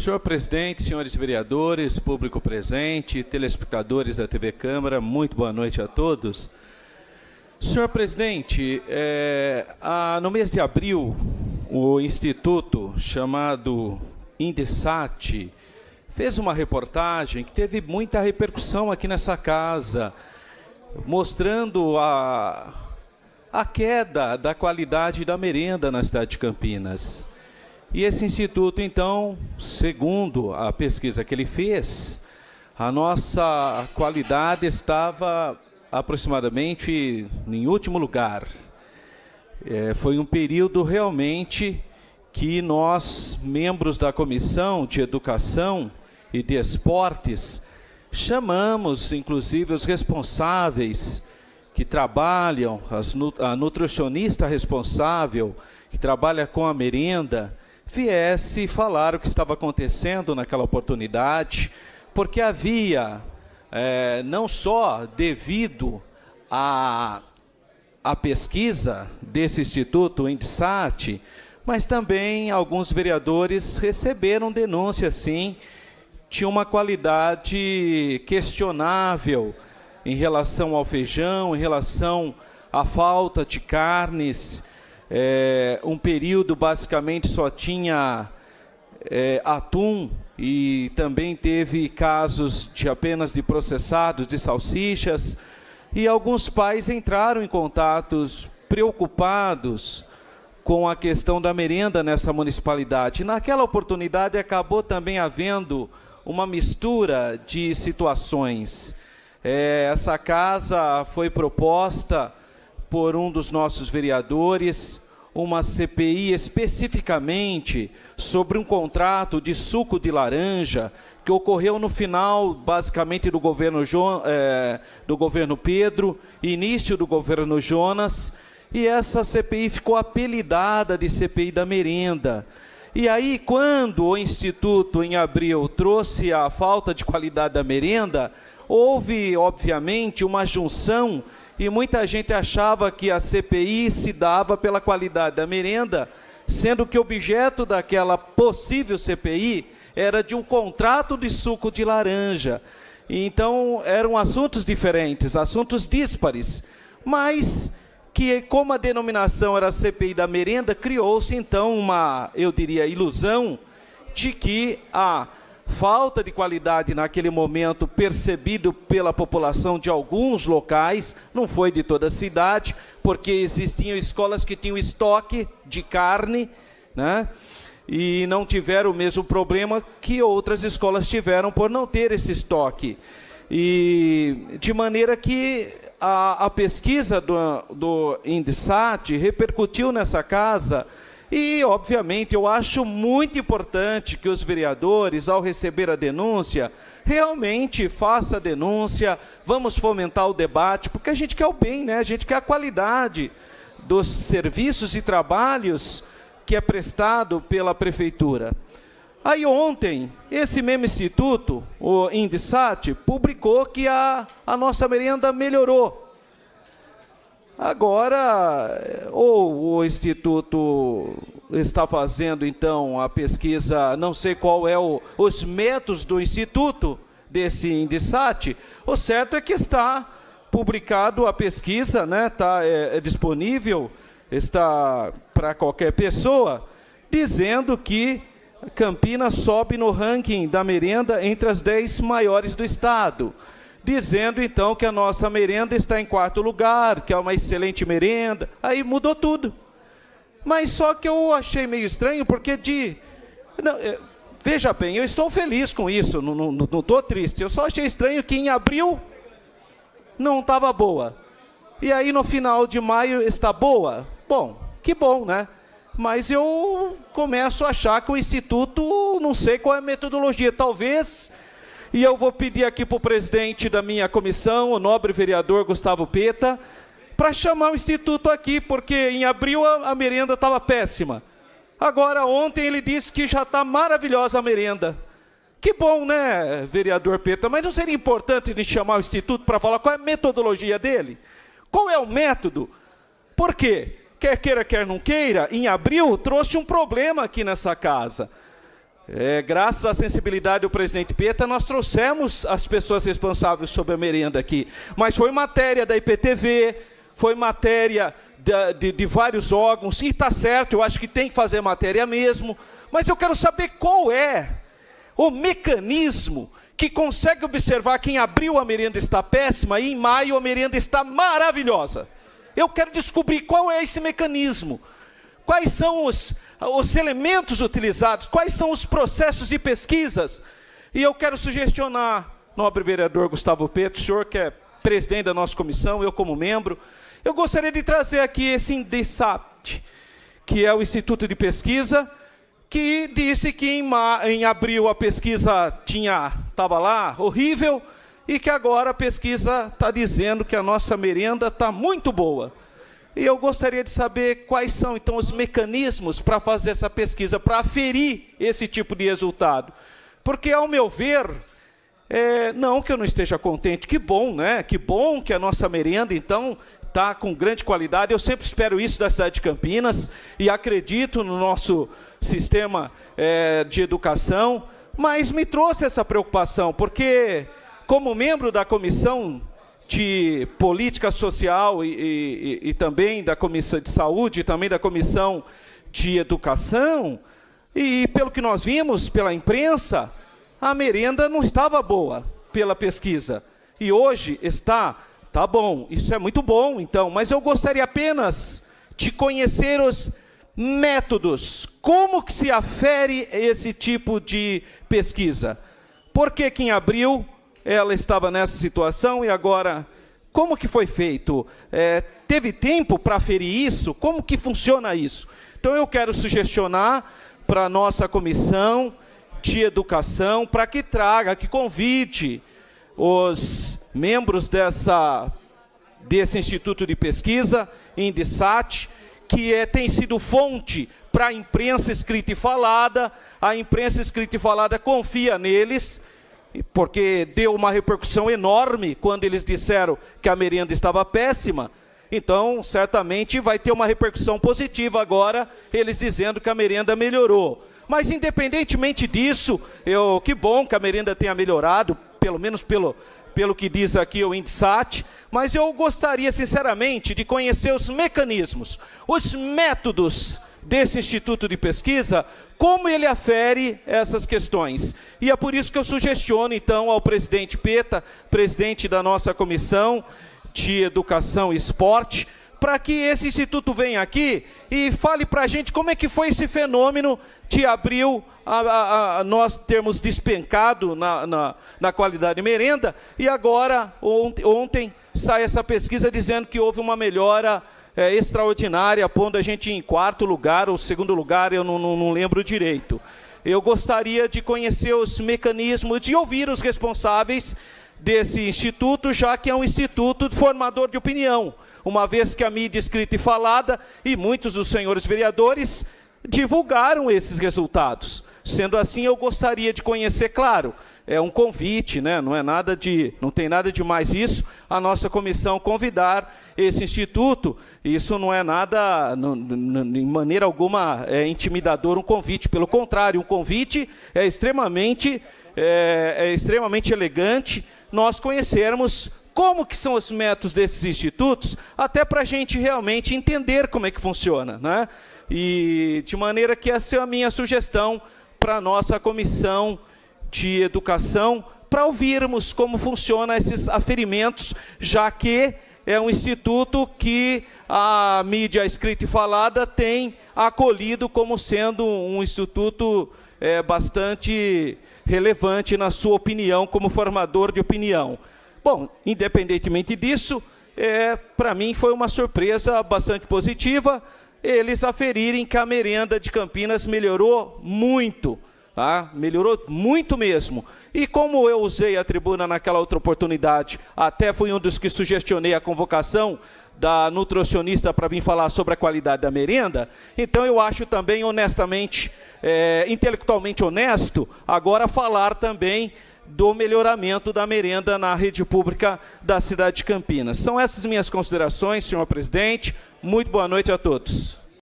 Senhor presidente, senhores vereadores, público presente, telespectadores da TV Câmara, muito boa noite a todos. Senhor presidente, no mês de abril, o instituto chamado Indesat fez uma reportagem que teve muita repercussão aqui nessa casa, mostrando a queda da qualidade da merenda na cidade de Campinas. E esse instituto, então, segundo a pesquisa que ele fez, a nossa qualidade estava aproximadamente em último lugar. Foi um período realmente que nós, membros da Comissão de Educação e de Esportes, chamamos, inclusive, os responsáveis que trabalham, a nutricionista responsável, que trabalha com a merenda, viesse falar o que estava acontecendo naquela oportunidade, porque havia, não só devido à pesquisa desse Instituto Indesat, mas também alguns vereadores receberam denúncia, sim, tinha uma qualidade questionável em relação ao feijão, em relação à falta de carnes. Um período basicamente só tinha atum, e também teve casos de apenas de processados, de salsichas, e alguns pais entraram em contatos preocupados com a questão da merenda nessa municipalidade. Naquela oportunidade acabou também havendo uma mistura de situações. Essa casa foi proposta por um dos nossos vereadores, uma CPI especificamente sobre um contrato de suco de laranja que ocorreu no final, basicamente, do governo Pedro, início do governo Jonas, e essa CPI ficou apelidada de CPI da merenda. E aí, quando o Instituto, em abril, trouxe a falta de qualidade da merenda, houve, obviamente, uma junção, e muita gente achava que a CPI se dava pela qualidade da merenda, sendo que o objeto daquela possível CPI era de um contrato de suco de laranja. Então, eram assuntos diferentes, assuntos díspares, mas que, como a denominação era CPI da merenda, criou-se, então, uma, eu diria, ilusão de que a falta de qualidade naquele momento percebido pela população de alguns locais, não foi de toda a cidade, porque existiam escolas que tinham estoque de carne, né? E não tiveram o mesmo problema que outras escolas tiveram por não ter esse estoque. E de maneira que a pesquisa do Indesat repercutiu nessa casa. E, obviamente, eu acho muito importante que os vereadores, ao receber a denúncia, realmente façam a denúncia, vamos fomentar o debate, porque a gente quer o bem, né? A gente quer a qualidade dos serviços e trabalhos que é prestado pela Prefeitura. Aí ontem, esse mesmo instituto, o Indesat, publicou que a nossa merenda melhorou. Agora, ou o Instituto está fazendo, então, a pesquisa, não sei qual os métodos do Instituto, desse Indesat, o certo é que está publicado a pesquisa, né? É disponível, está para qualquer pessoa, dizendo que Campinas sobe no ranking da merenda entre as 10 maiores do estado. Dizendo, então, que a nossa merenda está em 4º lugar, que é uma excelente merenda. Aí mudou tudo. Mas só que eu achei meio estranho, porque veja bem, eu estou feliz com isso, não estou triste. Eu só achei estranho que em abril não estava boa. E aí no final de maio está boa. Bom, que bom, né? Mas eu começo a achar que o Instituto, não sei qual é a metodologia, talvez. E eu vou pedir aqui para o presidente da minha comissão, o nobre vereador Gustavo Peta, para chamar o Instituto aqui, porque em abril a merenda estava péssima. Agora, ontem ele disse que já está maravilhosa a merenda. Que bom, né, vereador Peta? Mas não seria importante a gente chamar o Instituto para falar qual é a metodologia dele? Qual é o método? Por quê? Quer queira, quer não queira, em abril trouxe um problema aqui nessa casa. Graças à sensibilidade do presidente Peta, nós trouxemos as pessoas responsáveis sobre a merenda aqui. Mas foi matéria da IPTV, foi matéria de vários órgãos, e está certo, eu acho que tem que fazer matéria mesmo, mas eu quero saber qual é o mecanismo que consegue observar que em abril a merenda está péssima e em maio a merenda está maravilhosa. Eu quero descobrir qual é esse mecanismo. Quais são os elementos utilizados, quais são os processos de pesquisas. E eu quero sugestionar, nobre vereador Gustavo Peta, o senhor que é presidente da nossa comissão, eu como membro, eu gostaria de trazer aqui esse INDESAT, que é o Instituto de Pesquisa, que disse que em abril a pesquisa estava lá, horrível, e que agora a pesquisa está dizendo que a nossa merenda está muito boa. E eu gostaria de saber quais são, então, os mecanismos para fazer essa pesquisa, para aferir esse tipo de resultado. Porque, ao meu ver, não que eu não esteja contente, que bom, né? Que bom que a nossa merenda, então, está com grande qualidade. Eu sempre espero isso da cidade de Campinas e acredito no nosso sistema de educação, mas me trouxe essa preocupação, porque, como membro da comissão de política social e também da comissão de saúde, e também da comissão de educação, e pelo que nós vimos pela imprensa, a merenda não estava boa pela pesquisa. E hoje está bom, isso é muito bom, então, mas eu gostaria apenas de conhecer os métodos, como que se afere esse tipo de pesquisa. Por que que em abril ela estava nessa situação e agora, como que foi feito? Teve tempo para aferir isso? Como que funciona isso? Então eu quero sugestionar para a nossa comissão de educação, para que que convide os membros desse Instituto de Pesquisa, INDESAT, que tem sido fonte para a imprensa escrita e falada. A imprensa escrita e falada confia neles, porque deu uma repercussão enorme quando eles disseram que a merenda estava péssima. Então, certamente vai ter uma repercussão positiva agora, eles dizendo que a merenda melhorou. Mas, independentemente disso, que bom que a merenda tenha melhorado, pelo menos pelo que diz aqui o INDESAT, mas eu gostaria, sinceramente, de conhecer os mecanismos, os métodos desse Instituto de Pesquisa, como ele afere essas questões. E é por isso que eu sugestiono, então, ao presidente Peta, presidente da nossa Comissão de Educação e Esporte, para que esse instituto venha aqui e fale para a gente como é que foi esse fenômeno de abril nós termos despencado na qualidade de merenda, e agora, ontem, sai essa pesquisa dizendo que houve uma melhora extraordinária, pondo a gente em quarto lugar ou segundo lugar, eu não lembro direito. Eu gostaria de conhecer os mecanismos, de ouvir os responsáveis desse instituto, já que é um instituto formador de opinião, uma vez que a mídia escrita e falada e muitos dos senhores vereadores divulgaram esses resultados. Sendo assim, eu gostaria de conhecer, claro, é um convite, né? Não tem nada de mais isso, a nossa comissão convidar esse instituto. Isso não é nada, de maneira alguma, intimidador um convite, pelo contrário, um convite é extremamente elegante nós conhecermos como que são os métodos desses institutos, até para a gente realmente entender como é que funciona, né? E de maneira que essa é a minha sugestão para a nossa comissão de educação, para ouvirmos como funcionam esses aferimentos, já que é um instituto que a mídia escrita e falada tem acolhido como sendo um instituto bastante relevante na sua opinião, como formador de opinião. Bom, independentemente disso, para mim foi uma surpresa bastante positiva eles aferirem que a merenda de Campinas melhorou muito, tá? Melhorou muito mesmo. E como eu usei a tribuna naquela outra oportunidade, até fui um dos que sugestionei a convocação da nutricionista para vir falar sobre a qualidade da merenda, então eu acho também honestamente, intelectualmente honesto, agora falar também do melhoramento da merenda na rede pública da cidade de Campinas. São essas minhas considerações, senhor presidente. Muito boa noite a todos.